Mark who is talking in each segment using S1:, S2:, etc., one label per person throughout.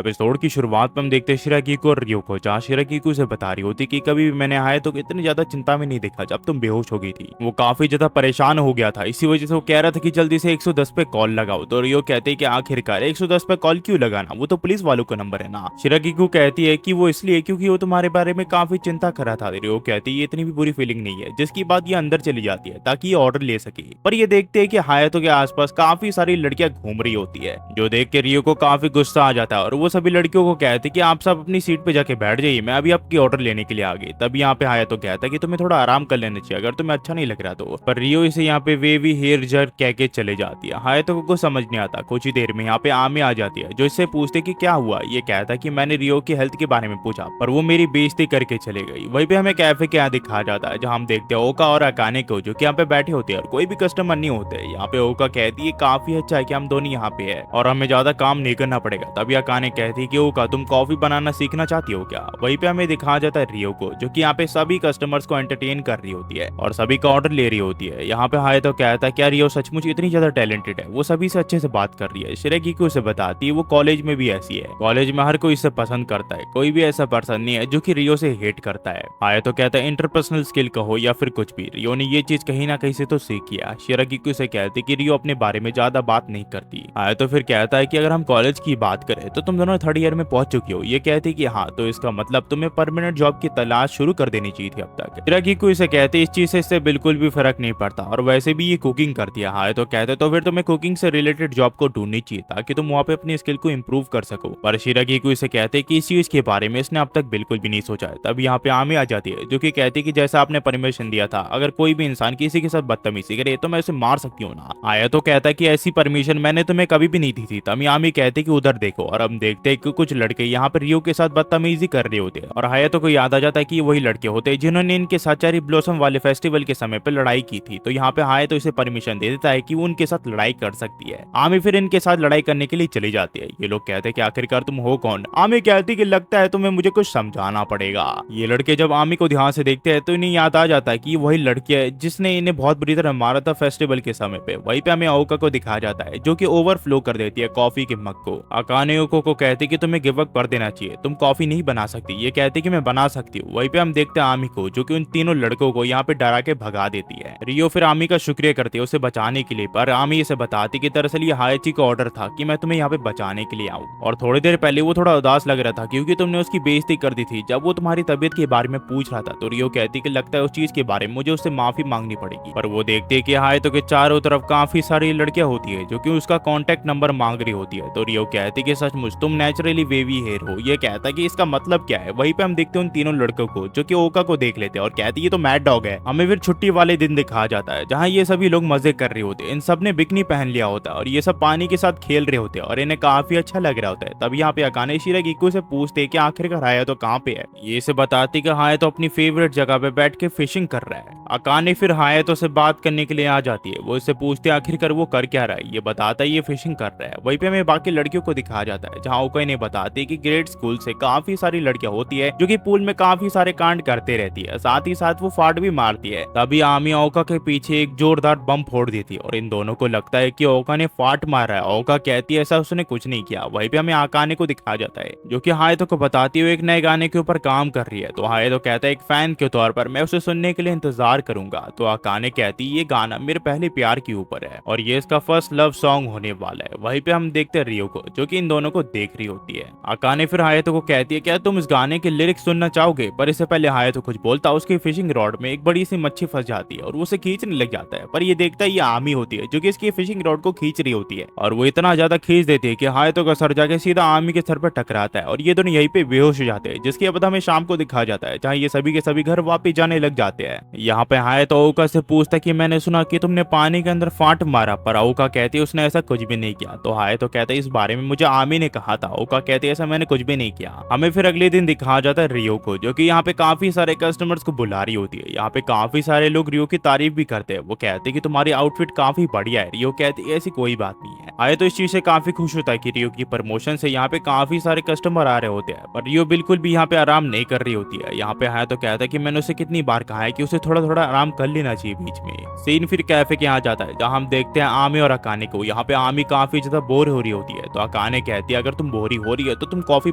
S1: Episode की शुरुआत में हम देखते हैं शिराकीको और रियो को, जहाँ शिराकीको से बता रही होती कि कभी भी मैंने आया तो इतनी ज्यादा चिंता में नहीं देखा जब तुम बेहोश हो गई थी। वो काफी ज्यादा परेशान हो गया था, इसी वजह से वो कह रहा था कि जल्दी से 110 पे कॉल लगाओ। तो रियो कहते हैं कि आखिरकार 110 पे कॉल क्यों लगाना, वो तो पुलिस वालों का नंबर है ना। शिराकीको कहती है कि वो इसलिए क्योंकि वो तुम्हारे बारे में काफी चिंता कर रहा था। रियो कहती है ये इतनी भी बुरी फीलिंग नहीं है, जिसकी बात ये अंदर चली जाती है ताकि ये ऑर्डर ले सके। पर ये देखते हैं कि हायातो के आसपास काफी सारी लड़कियां घूम रही होती है, जो देख के रियो को काफी गुस्सा आ जाता है और वो सभी लड़कियों को कहते हैं कि आप सब अपनी सीट पे जाके बैठ जाइए, मैं अभी आपकी ऑर्डर लेने के लिए आ गई। तब यहाँ पे हायातो कहता है कि तुम्हें थोड़ा आराम कर लेना चाहिए अगर तुम्हें अच्छा नहीं लग रहा तो। पर रियो इसे यहाँ पे वेवी हेयर जर कह के चले जाती है। हायातो को समझ नहीं आता। कुछ ही देर में यहाँ पे आमे आ जाती है, जो इससे पूछते कि क्या हुआ। ये कहता कि मैंने रियो की हेल्थ के बारे में पूछा पर वो मेरी बेइज्जती करके चले गई। वहीं पे हमें कैफे के यहाँ दिखाया जाता है, जहाँ हम देखते हैं ओका और अकाने को, जो कि यहाँ पे बैठे होते हैं और कोई भी कस्टमर नहीं होते। यहाँ पे ओका कहती है काफी अच्छा है कि हम दोनों यहाँ पे है और हमें ज्यादा काम नहीं करना पड़ेगा। तभी अकाने कहती है कि ओका तुम कॉफी बनाना सीखना चाहती हो क्या। वहीं पे हमें दिखाया जाता है रियो को, जो कि यहाँ पे सभी कस्टमर्स को एंटरटेन कर रही होती है और सभी का ऑर्डर ले रही होती है। यहाँ पे हायातो कहता है क्या रियो सचमुच इतनी ज्यादा टैलेंटेड है, वो सभी से अच्छे से बात कर रही है। शिराकीको उसे बताती है वो कॉलेज में भी ऐसी है, कॉलेज में हर कोई इसे पसंद करता है, कोई भी ऐसा पर्सन नहीं है जो कि रियो से हेट करता है। हायातो कहता है इंटरपर्सनल स्किल कहो या फिर कुछ भी, रियो ने ये चीज कहीं ना कहीं से तो सीख किया। शिराकीको से कहती कि रियो अपने बारे में ज्यादा बात नहीं करती। हायातो फिर कहता है कि अगर हम कॉलेज की बात करें तो तुम दोनों थर्ड ईयर में पहुंच चुकी हो। ये कहती कि हाँ, तो इसका मतलब तुम्हें परमानेंट जॉब की तलाश शुरू कर देनी चाहिए थी अब तक। शिराकीको इसे कहते इस चीज से इससे बिल्कुल भी फर्क नहीं पड़ता और वैसे भी ये कुकिंग करती है। हायातो कहते तो फिर तुम्हें कुकिंग से रिलेटेड जॉब को ढूंढनी चाहिए ताकि तुम वहाँ पे अपनी स्किल को इम्प्रूव कर सको। पर शिराकीको इसे कहते कि इस चीज के बारे में इसने अब तक बिल्कुल भी नहीं सोचा है। तब यहाँ पे आमे आ जाती है, जो कि कहती कि जैसा आपने परमिशन दिया था, अगर कोई भी इंसान किसी के साथ बदतमीजी करे तो मैं उसे मार सकती हूँ ना। आया तो कहता है कि ऐसी परमिशन मैंने तुम्हें कभी भी नहीं दी थी। तब आमी कहते कि उधर देखो और हम देखते हैं कि कुछ लड़के यहाँ पर रियो के साथ बदतमीजी कर रहे होते हैं और हायातो को याद आ जाता है कि वही लड़के होते हैं जिन्होंने इनके साथ चेरी ब्लॉसम वाले फेस्टिवल के समय पर लड़ाई की थी। तो यहाँ पे हायातो इसे परमिशन दे देता है कि वो उनके साथ लड़ाई कर सकती है। आमी फिर इनके साथ लड़ाई करने के लिए चली जाती है। ये लोग कहते हैं कि आखिरकार तुम हो कौन। आमी कहती कि लगता है तुम्हें मुझे कुछ समझाना पड़ेगा। ये लड़के जब आमी को ध्यान से देखते हैं तो इन्हें याद आ जाता है कि वही लड़की है जिसने इन्हें बहुत बुरी तरह मारा था फेस्टिवल के समय पे। वहीं पे हमें ओका को दिखाया जाता है, जो कि ओवरफ्लो कर देती है कॉफी के मग को। अकाने ओको को कहती कि तुम्हें गिव अप कर देना चाहिए, तुम कॉफी नहीं बना सकती। ये कहती कि मैं बना सकती हूँ। वहीं पे हम देखते हैं आमी को, जो कि उन तीनों लड़कों को यहाँ पे डरा के भगा देती है। रियो फिर आमी का शुक्रिया करती है उसे बचाने के लिए, पर आमी इसे बताती कि दरअसल ये हायाची का ऑर्डर था कि मैं तुम्हें यहाँ पे बचाने के लिए आऊँ। और थोड़ी देर पहले वो थोड़ा उदास लग रहा था क्योंकि तुमने उसकी बेइज्जती कर दी थी जब वो तुम्हारी तबीयत के बारे में पूछ रहा था। तो रियो कहती कि लगता है उस चीज के बारे में मुझे उससे माफी मांगनी पड़ेगी। पर वो देखते हैं कि हायातो के चारों तरफ काफी सारी लड़कियां होती है जो कि उसका कांटेक्ट नंबर मांग रही होती है। तो रियो कहती कि सचमुच तुम नेचुरली वेवी हेयर हो। ये कहता कि इसका मतलब क्या है। वहीं पे हम देखते हैं उन तीनों लड़कों को, जो कि ओका को देख लेते हैं और कहती ये तो मैड डॉग है। हमें फिर छुट्टी वाले दिन दिखाया जाता है जहाँ ये सभी लोग मजे कर रहे होते हैं। इन सब ने बिकनी पहन लिया होता है और ये सब पानी के साथ खेल रहे होते हैं और इन्हें काफी अच्छा लग रहा होता है। तब यहाँ पे अकाने शिराकीको से पूछते कि आखिरकार हायातो कहाँ पे है। ये इसे बताती कि हायातो अपनी फेवरेट जगह पे बैठ के फिशिंग कर रहा है। अकाने फिर हायातो से बात करने के लिए आ जाती है। वो इससे पूछते आखिरकार वो कर क्या रहा है। ये बताता है ये फिशिंग कर रहा है। वहीं पे हमें बाकी लड़कियों को दिखाया जाता है, जहाँ ओका इन्हें बताती है कि ग्रेड स्कूल से काफी सारी लड़कियां होती है जो कि पूल में काफी सारे कांड करते रहती है, साथ ही साथ वो फाड़ भी मारती है। तभी आमी ओका के पीछे एक जोरदार बम फोड़ देती है और इन दोनों को लगता है कि ओका ने फाट मारा है। ओका कहती है ऐसा उसने कुछ नहीं किया। वहीं पे हमें अकाने को दिखाया जाता है, जो कि हायातो को बताती हुई एक नए गाने के ऊपर काम कर रही है। तो हायातो कहता है एक फैन के तौर पर मैं उसे सुनने के लिए इंतजार करूंगा। तो अकाने कहती ये गाना मेरे पहले प्यार के ऊपर है और ये इसका फर्स्ट लव सॉन्ग होने वाला है। वहीं पे हम देखते हैं रियो को, जो कि इन दोनों को देख रही होती है। अकाने फिर हायातो को कहती है क्या तुम इस गाने के लिरिक्स सुनना चाहोगे। पर इससे पहले हायातो कुछ बोलता उसकी फिशिंग रॉड में एक बड़ी सी मच्छी फंस जाती है और वो उसे खींचने लग जाता है। पर ये देखता है ये आमी होती है जो कि इसकी फिशिंग रॉड को खींच रही होती है और वो इतना ज्यादा खींच देती है कि हायातो का सर जाके सीधा आमी के सर पर टकराता है और ये दोनों यहीं पे बेहोश हो जाते हैं। जिसके बाद हमें शाम को दिखाया जाता है जहाँ ये सभी के सभी घर वापस जाने लग जाते हैं। यहाँ पे हायातो ओका से पूछता कि मैंने सुना कि तुमने पानी के अंदर फाट मारा। पर ओका कहती है उसने ऐसा कुछ भी नहीं किया। तो हायातो कहता है इस बारे में मुझे आमी ने कहा था। ओका कहती है ऐसा मैंने कुछ भी नहीं किया। हमें फिर अगले दिन दिखाया जाता है रियो को, जो कि यहाँ पे काफी सारे कस्टमर्स को बुला रही होती है। यहाँ पे काफी सारे लोग रियो की तारीफ भी करते हैं। वो कहते हैं कि तुम्हारी आउटफिट काफी बढ़िया है। रियो कहती है ऐसी कोई बात नहीं है। हायातो इस चीज से काफी खुश होता है कि रियो की प्रमोशन से यहाँ पे काफी सारे कस्टमर आ रहे होते हैं। पर रियो बिल्कुल भी यहाँ पे आराम नहीं कर रही होती है। यहाँ पे हायातो कहता है कि मैंने उसे कितनी बार कहा है कि उसे थोड़ा थोड़ा आराम कर लेना चाहिए बीच में। सीन फिर कैफे के यहाँ जाता है, जहाँ हम देखते हैं आमी और अकाने को। यहाँ पे आमी काफी ज्यादा बोर हो रही होती है। तो अकाने कहती है अगर तुम तुम बोरी हो रही है तो तुम कॉफी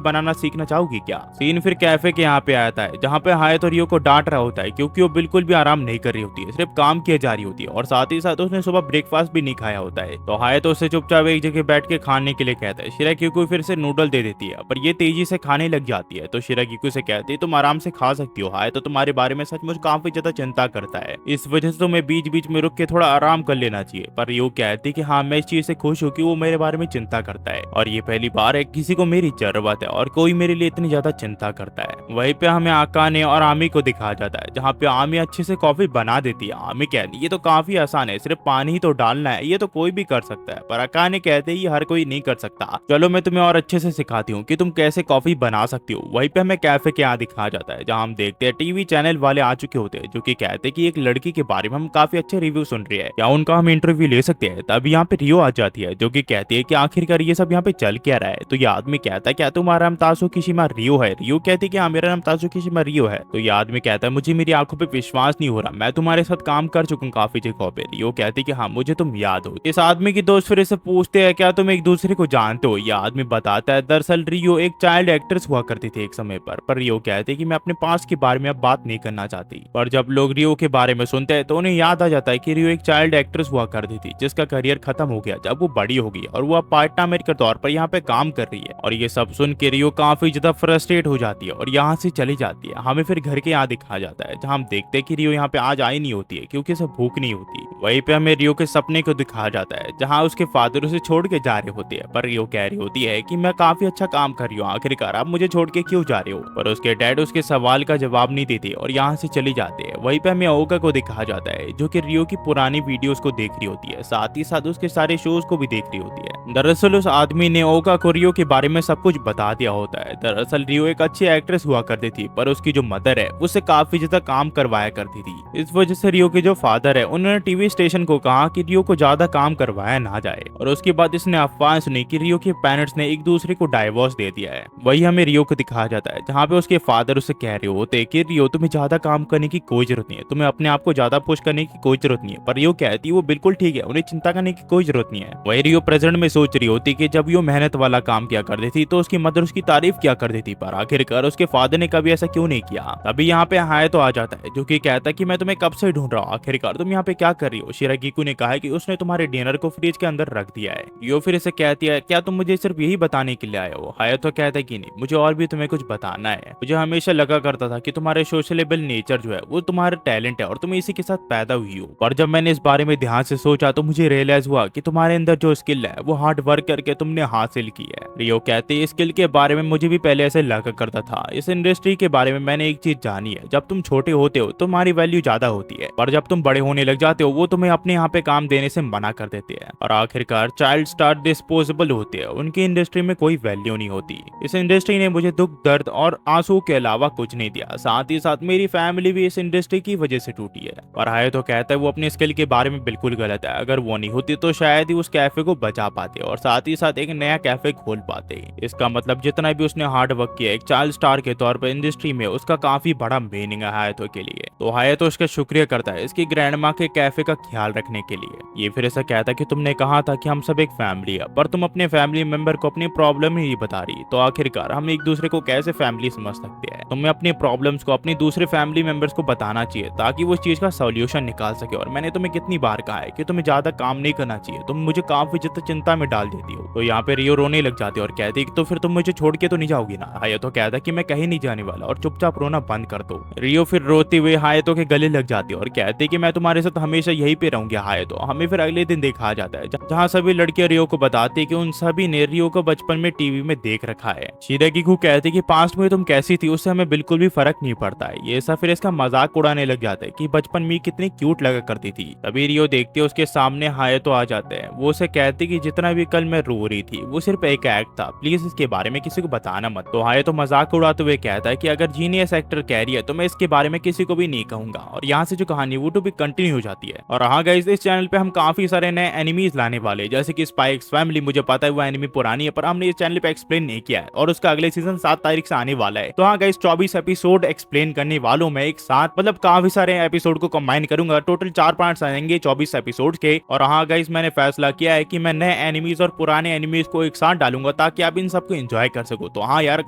S1: बनाना सीखना चाहोगी क्या। सीन फिर कैफे के यहाँ पे आता है जहाँ पे हायतो रियो को डांट रहा होता है क्योंकि वो बिल्कुल भी आराम नहीं कर रही होती है, सिर्फ काम किए जा रही होती है और साथ ही साथ उसने सुबह ब्रेकफास्ट भी नहीं खाया होता है। तो हायतो उससे चुपचाप एक जगह बैठ के खाने के लिए कहता है। शिराकीको फिर से नूडल दे देती है पर ये तेजी से खाने लग जाती है। तो शिराकीको से कहती है तुम आराम से खा सकती हो, हायतो तुम्हारे बारे में सचमुच काफी ज्यादा चिंता करता है, इस वजह से तुम्हें बीच बीच में रुक के थोड़ा आराम कर लेना चाहिए। पर रियो कहती कि हाँ मैं इस चीज से खुश हूँ कि वो मेरे बारे में चिंता करता है और ये पहली बार है किसी को मेरी जरूरत है और कोई मेरे लिए इतनी ज्यादा चिंता करता है। वहीं पे हमें आकाने और आमी को दिखाया जाता है जहाँ पे आमी अच्छे से कॉफी बना देती है। आमी कहती है ये तो काफी आसान है, सिर्फ पानी ही तो डालना है, ये तो कोई भी कर सकता है। पर आकाने कहते हैं ये हर कोई नहीं कर सकता, चलो मैं तुम्हें और अच्छे से सिखाती हूँ कि तुम कैसे कॉफी बना सकती हो। वहीं पे हमें कैफे के यहाँ दिखाया जाता है जहाँ हम देखते हैं टीवी चैनल वाले आ चुके होते हैं जो कि कहते हैं कि एक लड़की के बारे में हम काफी अच्छे रिव्यू सुन रहे हैं, क्या उनका हम इंटरव्यू ले सकते हैं। तब यहाँ पे रियो आ जाती है जो कि कहती है कि आखिरकार ये सब यहाँ पे चल क्या रहा है। तो ये आदमी कहता है क्या तुम्हारा नाम तासुकिशिमा रियो है। रियो कहती है कि हाँ मेरा नाम तासुकिशिमा रियो है। तो ये आदमी कहता है मुझे मेरी आंखों पे विश्वास नहीं हो रहा, मैं तुम्हारे साथ काम कर चुका हूँ काफी जगहों पे। रियो कहती है कि हाँ मुझे तुम याद हो। इस आदमी की दोस्त फिर इसे पूछते हैं क्या तुम एक दूसरे को जानते हो। ये आदमी बताता है दरअसल रियो एक चाइल्ड एक्ट्रेस हुआ करती थी एक समय पर रियो कहते हैं कि मैं अपने पास के बारे में अब बात नहीं करना चाहती। पर जब लोग रियो के बारे में सुनते हैं तो उन्हें याद आ जाता है कि रियो एक चाइल्ड एक्ट्रेस हुआ करती थी जिसका करियर खत्म हो गया जब वो बड़ी हो गई और वो अब पार्ट टाइमर के तौर पर यहाँ पे काम कर रही है। और ये सब सुन के रियो काफी ज्यादा फ्रस्ट्रेट हो जाती है और यहाँ से चली जाती है। हमें फिर घर के यहाँ दिखाया जाता है जहाँ हम देखते हैं कि रियो यहाँ पे आज आई नहीं होती है क्योंकि उसे भूख नहीं होती। वहीं पे हमें रियो के सपने को दिखाया जाता है जहाँ उसके फादर उसे छोड़ के जा रहे होते हैं पर रियो कह रही होती है कि मैं काफी अच्छा काम कर रही हूँ, आखिरकार आप मुझे छोड़ के क्यों जा रहे हो। पर उसके डैड उसके सवाल का जवाब नहीं देते और यहाँ से चली जाते हैं। वहीं पे हमें ओका को दिखाया जाता है जो कि रियो की पुरानी वीडियोस को देख रही होती है, साथ ही साथ उसके सारे शोज को भी देख रही होती है। दरअसल उस आदमी ने ओका को रियो के बारे में सब कुछ बता दिया होता है। दरअसल रियो एक अच्छी एक्ट्रेस हुआ करती थी पर उसकी जो मदर है उससे काफी ज्यादा काम करवाया करती थी। इस वजह से रियो के जो फादर है उन्होंने टीवी स्टेशन को कहा कि रियो को ज्यादा काम करवाया ना जाए और उसके बाद इसने अफवाह सुनी कि रियो के पेरेंट्स ने एक दूसरे को डाइवोर्स दे दिया है। वही हमें रियो को दिखाया जाता है जहाँ पे उसके फादर उसे कह रहे होते कि रियो तुम्हें ज्यादा काम करने की कोई जरूरत नहीं है, तुम्हें अपने आप को ज्यादा पुश करने की कोई जरूरत नहीं है। पर रियो कहती है वो बिल्कुल ठीक है, उन्हें चिंता करने की कोई जरूरत नहीं है। वही रियो प्रेजेंट में सोच रही होती कि जब वो मेहनत वाला काम किया करती थी तो उसकी मदर उसकी तारीफ किया करती थी पर आखिरकार उसके फादर ने कभी ऐसा क्यों नहीं किया। तभी यहाँ पे हायतो आ जाता है जो कि कहता है कि मैं तुम्हें कब से ढूंढ रहा हूँ, आखिरकार तुम यहाँ पे क्या कर रही हो। शिराकीको ने कहा है कि उसने तुम्हारे डिनर को फ्रिज के अंदर रख दिया है। रियो फिर इसे कहती है क्या तुम मुझे सिर्फ यही बताने के लिए आए हो। हायतो कहता है कि नहीं, मुझे और भी तुम्हें कुछ बताना है। मुझे हमेशा लगा करता था कि तुम्हारे सोशलेबल नेचर जो है वो तुम्हारा टैलेंट है और तुम इसी के साथ पैदा हुई हो। पर जब मैंने इस बारे में ध्यान से सोचा तो मुझे रियलाइज हुआ कि तुम्हारे अंदर जो स्किल है वो हार्ड वर्क करके तुमने हासिल की है। रियो कहते हैं स्किल के बारे में मुझे भी पहले ऐसे लगा करता था। इस इंडस्ट्री के बारे में मैंने एक चीज जानी है, जब तुम छोटे होते हो तुम्हारी वैल्यू ज्यादा होती है पर जब तुम बड़े होने लग जाते हो वो तुम्हें अपने यहाँ पे काम देने से मना कर देते हैं और आखिरकार चाइल्ड स्टार डिस्पोजेबल होते हैं, उनकी इंडस्ट्री में कोई वैल्यू नहीं होती। इस इंडस्ट्री ने मुझे दुख दर्द और आंसू के अलावा कुछ नहीं दिया, साथ ही साथ मेरी फैमिली भी इस इंडस्ट्री की वजह से टूटी है। और हायतो कहता है वो अपने स्किल के बारे में बिल्कुल गलत है, अगर वो नहीं होती तो शायद ही उस कैफे को बचा पाते और साथ ही साथ एक नया कैफे खोल पाते। इसका मतलब जितना भी उसने हार्ड वर्क किया एक चाइल्ड स्टार के तौर पर इंडस्ट्री में उसका काफी बड़ा मीनिंग है हायतो के लिए। तो हायतो उसका शुक्रिया करता है इसकी ग्रैंडमा के कैफे का ख्याल रखने के लिए। ये फिर ऐसा कहता है कि तुमने कहा था कि हम सब एक फैमिली है पर तुम अपने फैमिली मेंबर को अपनी प्रॉब्लम ही नहीं बता रही, तो आखिरकार हम एक दूसरे को कैसे फैमिली समझ सकते हैं। तुम्हें अपनी प्रॉब्लम्स को अपने दूसरे फैमिली मेंबर्स को बताना चाहिए ताकि वो इस चीज का सॉल्यूशन निकाल सके। और मैंने तुम्हें कितनी बार कहा है कि तुम्हें ज्यादा काम नहीं करना चाहिए, तुम मुझे काफी ज्यादा चिंता में डाल देती हो। तो यहाँ पे रियो रोने लग जाती है और कहती है तो फिर तुम मुझे छोड़ के तो नहीं जाओगी ना। हायतो कहता है कि मैं कहीं नहीं जाने वाला और चुपचाप रोना बंद कर दो। रियो फिर रोते हुए हायतो के गले लग जाती है और कहती है कि मैं तुम्हारे साथ हमेशा यहीं पे रहूंगी हायतो। हमें फिर अगले दिन दिखाया जाता है जहाँ सभी लड़कियां रियो को बताती है कि उन सभी ने रियो को बचपन में टीवी में देख रखा है। शिराकीको कहती है कि पास्ट में तुम कैसी थी उससे हमें बिल्कुल भी फर्क नहीं पड़ता है। ये सब फिर इसका मजाक उड़ाने लग जाता है कि बचपन में कितनी क्यूट लगा करती थी। तभी रियो देखती है उसके सामने हायतो आ जाते हैं। वो उसे कहती कि जितना भी कल मैं रो रही थी वो सिर्फ एक एक्ट था, प्लीज इसके बारे में किसी को बताना मत। तो हायतो मजाक उड़ाते हुए कहता है कि अगर जीनियस एक्टर कह रही है तो मैं इसके बारे में किसी को भी नहीं कहूंगा। और यहाँ से जो कहानी वो तो भी कंटिन्यू हो जाती है। और हाँ गाइस, इस चैनल पे हम काफी सारे नए एनिमीज लाने वाले जैसे कि स्पाई एक्स फैमिली। मुझे पता है वो एनिमी पुरानी है पर हमने इस चैनल पे एक्सप्लेन नहीं किया है और उसका अगले सीजन 7 तारीख से आने वाला है। तो हाँ गाइस, 24 एपिसोड एक्सप्लेन करने वालों में एक साथ, मतलब काफी सारे एपिसोड को कंबाइन करूंगा। टोटल 4 पार्ट्स आएंगे 24 एपिसोड के। और हाँ गाइस, मैंने फैसला किया है कि मैं नए एनिमीज और पुराने एनिमीज को एक साथ डालूंगा डालूंगा ताकि आप इन सबको एंजॉय कर सको। तो हाँ यार,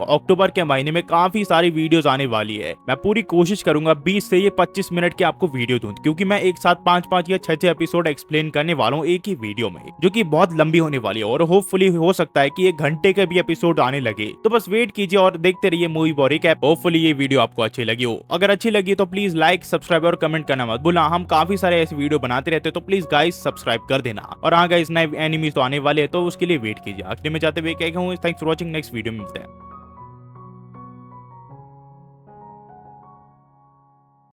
S1: अक्टूबर के महीने में काफी सारी वीडियोस आने वाली है। मैं पूरी कोशिश करूंगा 20 से ये 25 मिनट की आपको वीडियो दूं, क्योंकि मैं एक साथ 5 या 6 एपिसोड एक्सप्लेन करने वाला हूँ एक ही वीडियो में, जो कि बहुत लंबी होने वाली है और होपफुली हो सकता है कि 1 घंटे के भी एपिसोड आने लगे। तो बस वेट कीजिए और देखते रहिए मूवी बॉय रिकैप। होपफुली ये वीडियो आपको अच्छी लगी हो। अगर अच्छी लगी तो प्लीज लाइक, सब्सक्राइब और कमेंट करना मत भूलना। हम काफी सारे ऐसे वीडियो बनाते रहते हैं, तो प्लीज गाइस सब्सक्राइब कर देना। और हाँ गाइस, नए एनिमीज तो आने वाले हैं, तो उसके लिए वेट कीजिए। आखिर में जाते हुए क्या कहूँ, thanks for watching. Next video में मिलते हैं।